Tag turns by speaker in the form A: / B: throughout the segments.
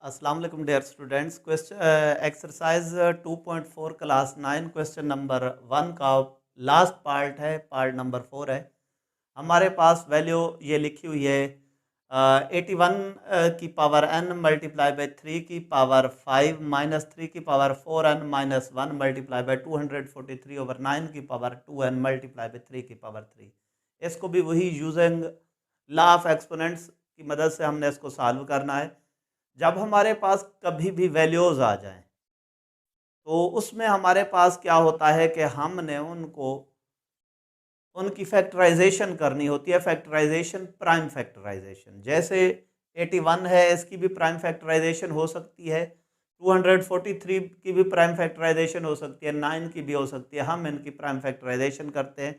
A: अस्सलाम वालेकुम dear students. Question exercise 2.4 class 9 question number 1 का लास्ट पार्ट है, पार्ट नंबर 4 है। हमारे पास वैल्यू ये लिखी हुई है 81 की पावर n मल्टीप्लाई बाई 3 की पावर 5 माइनस 3 की power 4n minus 1 multiply by 243 over 9 की पावर 2n मल्टीप्लाई बाई 3 की पावर 3। इसको भी वही यूजिंग लॉ ऑफ एक्सपोनेंट्स की मदद से हमने इसको सॉल्व करना है। जब हमारे पास कभी भी वैल्यूज़ आ जाएं तो उसमें हमारे पास क्या होता है कि हमने उनकी फैक्टराइजेशन करनी होती है। फैक्टराइजेशन, प्राइम फैक्टराइजेशन, जैसे 81 है, इसकी भी प्राइम फैक्टराइजेशन हो सकती है, 243 की भी प्राइम फैक्टराइजेशन हो सकती है, 9 की भी हो सकती है। हम इनकी प्राइम फैक्टराइजेशन करते हैं।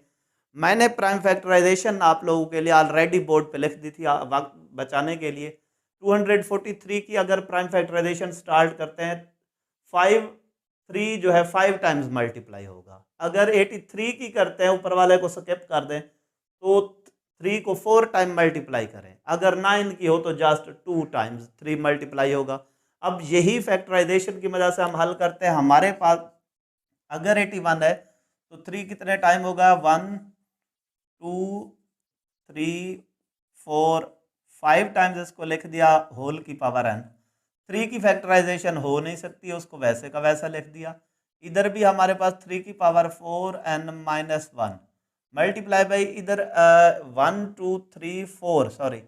A: मैंने प्राइम फैक्टराइजेशन आप लोगों के लिए ऑलरेडी बोर्ड पे लिख दी थी वक्त बचाने के लिए। 243 की अगर प्राइम फैक्टराइजेशन स्टार्ट करते हैं, 5 3 जो है 5 टाइम्स मल्टीप्लाई होगा। अगर 83 की करते हैं, ऊपर वाले को स्किप कर दें, तो 3 को 4 टाइम मल्टीप्लाई करें। अगर 9 की हो तो जस्ट 2 टाइम्स 3 मल्टीप्लाई होगा। अब यही फैक्टराइजेशन की मदद से हम हल करते हैं। हमारे पास अगर 81 है तो 3 कितने टाइम होगा? 1 2 3 4 5 टाइम्स इसको लिख दिया होल की पावर n। 3 की फैक्टराइजेशन हो नहीं सकती, उसको वैसे का वैसा लिख दिया। इधर भी हमारे पास 3 की power 4n minus 1 multiply by इधर 1 2 3 4, सॉरी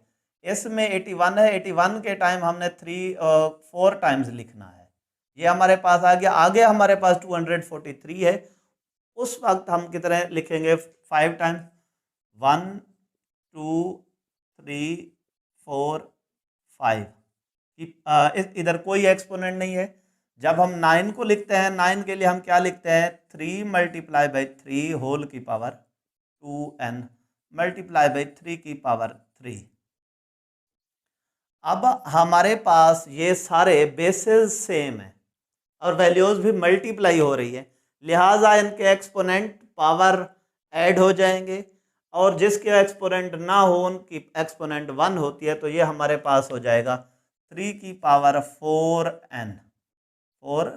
A: इसमें 81 है, 81 के टाइम हमने 4 टाइम्स लिखना है। ये हमारे पास आ गया। आगे हमारे पास 243 है, उस वक्त हम कितने लिखेंगे? 5 टाइम्स, 1 2 3 4 5 इधर कोई एक्सपोनेंट नहीं है। जब हम 9 को लिखते हैं, 9 के लिए हम क्या लिखते हैं? 3 मल्टीप्लाई बाई 3 होल की पावर 2n मल्टीप्लाई बाई 3 की पावर 3। अब हमारे पास ये सारे बेसिस सेम है और वैल्यूज भी मल्टीप्लाई हो रही है, लिहाजा इनके एक्सपोनेंट पावर ऐड हो जाएंगे, और जिसके एक्सपोनेंट ना हो उनकी एक्सपोनेंट 1 होती है। तो ये हमारे पास हो जाएगा 3 की पावर 4n 4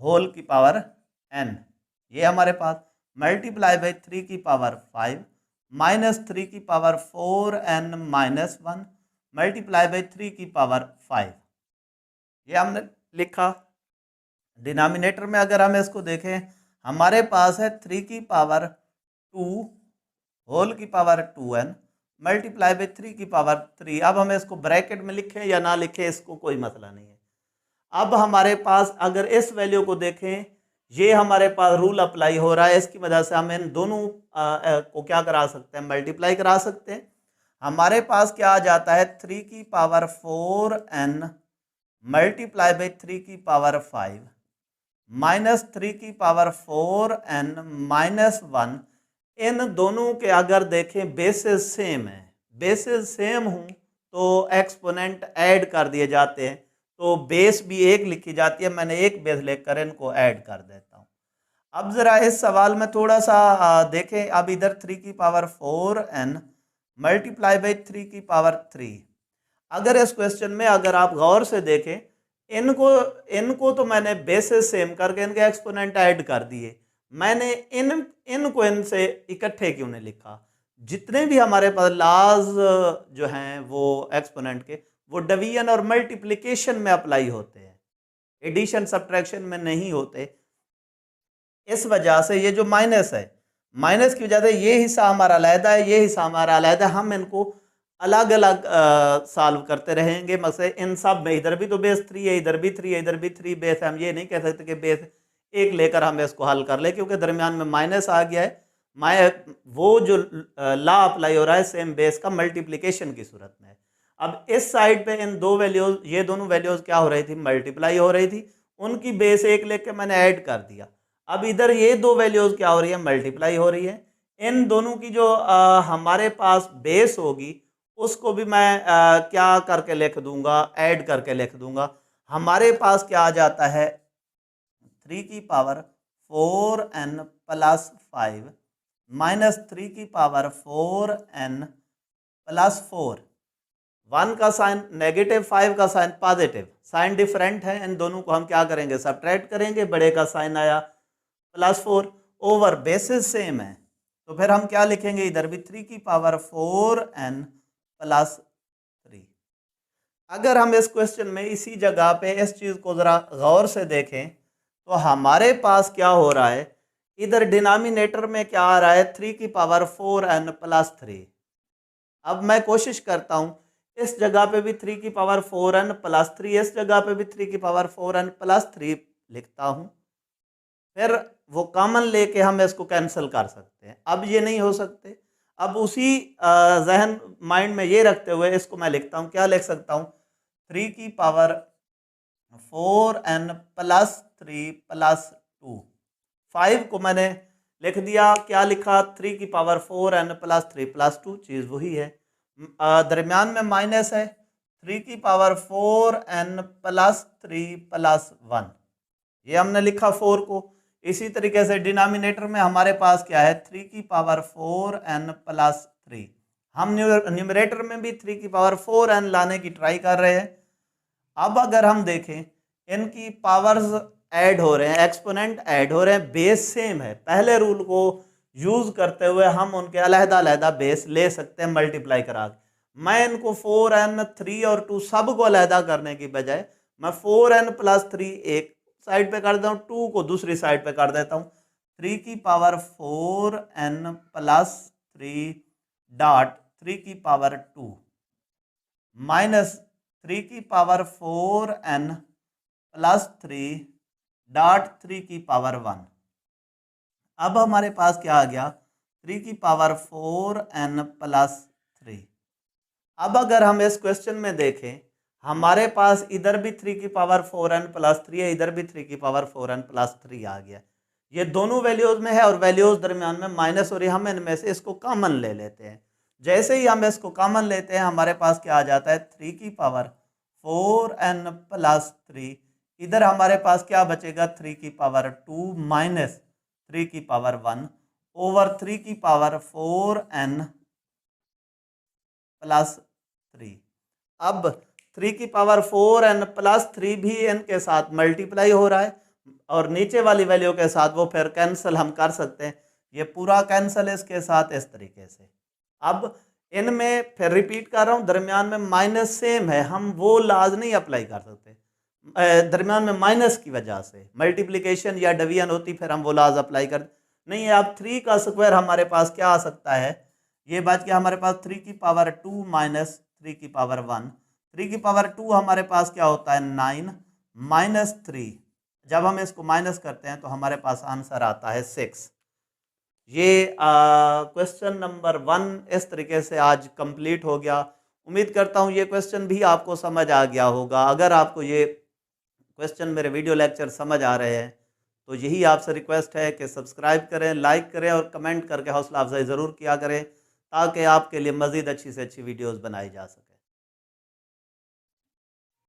A: होल की पावर n। ये हमारे पास मल्टीप्लाई बाई 3 की पावर 5 माइनस 3 की power 4n minus 1 multiply by 3 की पावर 5। ये हमने लिखा। डिनोमिनेटर में अगर हम इसको देखें, हमारे पास है 3 की पावर 2 होल की पावर 2n मल्टीप्लाई बाई 3 की पावर 3। अब हमें इसको ब्रैकेट में लिखें या ना लिखें, इसको कोई मसला नहीं है। अब हमारे पास अगर इस वैल्यू को देखें, ये हमारे पास रूल अप्लाई हो रहा है, इसकी वजह से हम इन दोनों को क्या करा सकते हैं? मल्टीप्लाई करा सकते हैं। हमारे पास क्या आ जाता है? 3 की पावर 4n मल्टीप्लाई बाई 3 की पावर 5 माइनस 3 की पावर 4n माइनस 1। इन दोनों के अगर देखें बेसिस सेम है, बेसिस सेम हूं तो एक्सपोनेंट ऐड कर दिए जाते हैं, तो बेस भी एक लिखी जाती है। मैंने एक बेस लेकर इनको ऐड कर देता हूं। अब जरा इस सवाल में थोड़ा सा देखें। अब इधर 3 की पावर 4n मल्टीप्लाई बाई 3 की पावर 3। अगर इस क्वेश्चन में अगर आप गौर से देखें, इनको इनको तो मैंने बेसिस सेम करके इनके एक्सपोनेंट ऐड कर दिए। मैंने इनको इनसे इकट्ठे क्यों नहीं लिखा? जितने भी हमारे पास लॉज जो हैं वो एक्सपोनेंट के, वो डिवीजन और मल्टीप्लिकेशन में अप्लाई होते हैं, एडिशन सब्ट्रैक्शन में नहीं होते। इस वजह से ये जो माइनस है, माइनस की वजह से ये हिस्सा हमारा अलहदा है, ये हिस्सा हमारा अलहदा है। हम इनको अलग अलग सॉल्व करते रहेंगे। मसले इन सब में इधर भी तो बेस 3 है, इधर भी 3 है, इधर भी 3 बेस है। हम ये नहीं कह सकते कि बेस एक लेकर हम इसको हल कर ले, क्योंकि दरमियान में माइनस आ गया है। वो जो लॉ अप्लाई हो रहा है सेम बेस का मल्टीप्लिकेशन की सूरत में। अब इस साइड पे इन दो वैल्यूज, ये दोनों वैल्यूज क्या हो रही थी? मल्टीप्लाई हो रही थी। उनकी बेस एक लेके मैंने ऐड कर दिया। अब इधर ये दो वैल्यूज क्या हो रही है? मल्टीप्लाई हो रही है। इन दोनों की जो हमारे पास बेस होगी, उसको भी मैं क्या करके लिख दूंगा? ऐड करके लिख दूंगा। हमारे पास क्या आ जाता है? 3 की पावर 4n प्लस 5 माइनस 3 की पावर 4n प्लस 4 1 का साइन नेगेटिव, 5 का साइन पॉजिटिव, साइन डिफरेंट है, इन दोनों को हम क्या करेंगे, सब्ट्रैक्ट करेंगे, बड़े का साइन आया +4, ओवर बेसिस सेम है तो फिर हम क्या लिखेंगे, इधर भी 3 की पावर 4n +3। अगर हम इस क्वेश्चन में इसी जगह पे इस चीज़ को ज़रा गौर से देखें तो हमारे पास क्या हो रहा है, इधर डिनोमिनेटर में क्या आ रहा है, 3 की पावर 4n +3। अब मैं कोशिश करता हूँ इस जगह पे भी 3 की पावर 4n +3, इस जगह पे भी 3 की पावर 4n +3 लिखता हूँ, फिर वो कॉमन लेके हम इसको कैंसिल कर सकते हैं। अब ये नहीं हो सकते, अब उसी जहन माइंड में ये रखते हुए इसको मैं लिखता हूँ, क्या लिख सकता हूँ, 3 की पावर 4n +3 +2। 5 को मैंने लिख दिया, क्या लिखा, 3 की पावर 4n +3 +2, चीज़ वही है। दरमियान में माइनस है, 3 की पावर 4n +3 +1, ये हमने लिखा 4 को। इसी तरीके से डिनोमिनेटर में हमारे पास क्या है, 3 की पावर 4n +3। हम न्यूमरेटर में भी 3 की पावर 4n लाने की ट्राई कर रहे हैं। अब अगर हम देखें इनकी पावर्स ऐड हो रहे हैं, एक्सपोनेंट ऐड हो रहे हैं, बेस सेम है, पहले रूल को यूज करते हुए हम उनके अलहदा अलहदा बेस ले सकते हैं मल्टीप्लाई करा के। मैं इनको 4n 3 और 2 सब को अलहदा करने की बजाय मैं 4n +3 एक साइड पे कर देता हूँ, 2 को दूसरी साइड पे कर देता हूँ। 3 की पावर 4n +3 डॉट 3 की पावर 2 माइनस 3 की पावर 4n +3 डॉट 3 की पावर 1। अब हमारे पास क्या आ गया, 3 की पावर 4n +3। अब अगर हम इस क्वेश्चन में देखें, हमारे पास इधर भी 3 की पावर 4n +3 है, इधर भी 3 की पावर 4n +3 आ गया। ये दोनों वैल्यूज में है और वैल्यूज दरमियान में माइनस हो रही है, हम इनमें से इसको कॉमन ले लेते हैं। जैसे ही हम इसको कॉमन लेते हैं हमारे पास क्या आ जाता है, 3 की पावर 4n +3, इधर हमारे पास क्या बचेगा, 3 की पावर 2 माइनस 3 की पावर 1 ओवर 3 की पावर 4n +3। अब 3 की पावर 4n +3 भी n के साथ मल्टीप्लाई हो रहा है और नीचे वाली वैल्यू के साथ वो फिर कैंसिल हम कर सकते हैं, ये पूरा कैंसिल इसके साथ इस तरीके से। अब इनमें फिर रिपीट कर रहा हूँ, दरमियान में माइनस सेम है, हम वो लाज नहीं अप्लाई कर सकते, दरमियान में माइनस की वजह से मल्टीप्लिकेशन या डिवीजन होती फिर हम वो लाज अप्लाई कर नहीं है। अब 3 का स्क्वायर हमारे पास क्या आ सकता है, ये बच गया हमारे पास 3 की पावर 2 माइनस 3 की पावर 1। 3 की पावर 2 हमारे पास क्या होता है, 9 माइनस 3, जब हम इसको माइनस करते हैं तो हमारे पास आंसर आता है 6। ये क्वेश्चन नंबर 1 इस तरीके से आज कंप्लीट हो गया। उम्मीद करता हूँ ये क्वेश्चन भी आपको समझ आ गया होगा। अगर आपको ये क्वेश्चन मेरे वीडियो लेक्चर समझ आ रहे हैं तो यही आपसे रिक्वेस्ट है कि सब्सक्राइब करें, लाइक करें और कमेंट करके हौसला अफजाई ज़रूर किया करें ताकि आपके लिए मज़ीद अच्छी से अच्छी वीडियोज़ बनाई जा सके।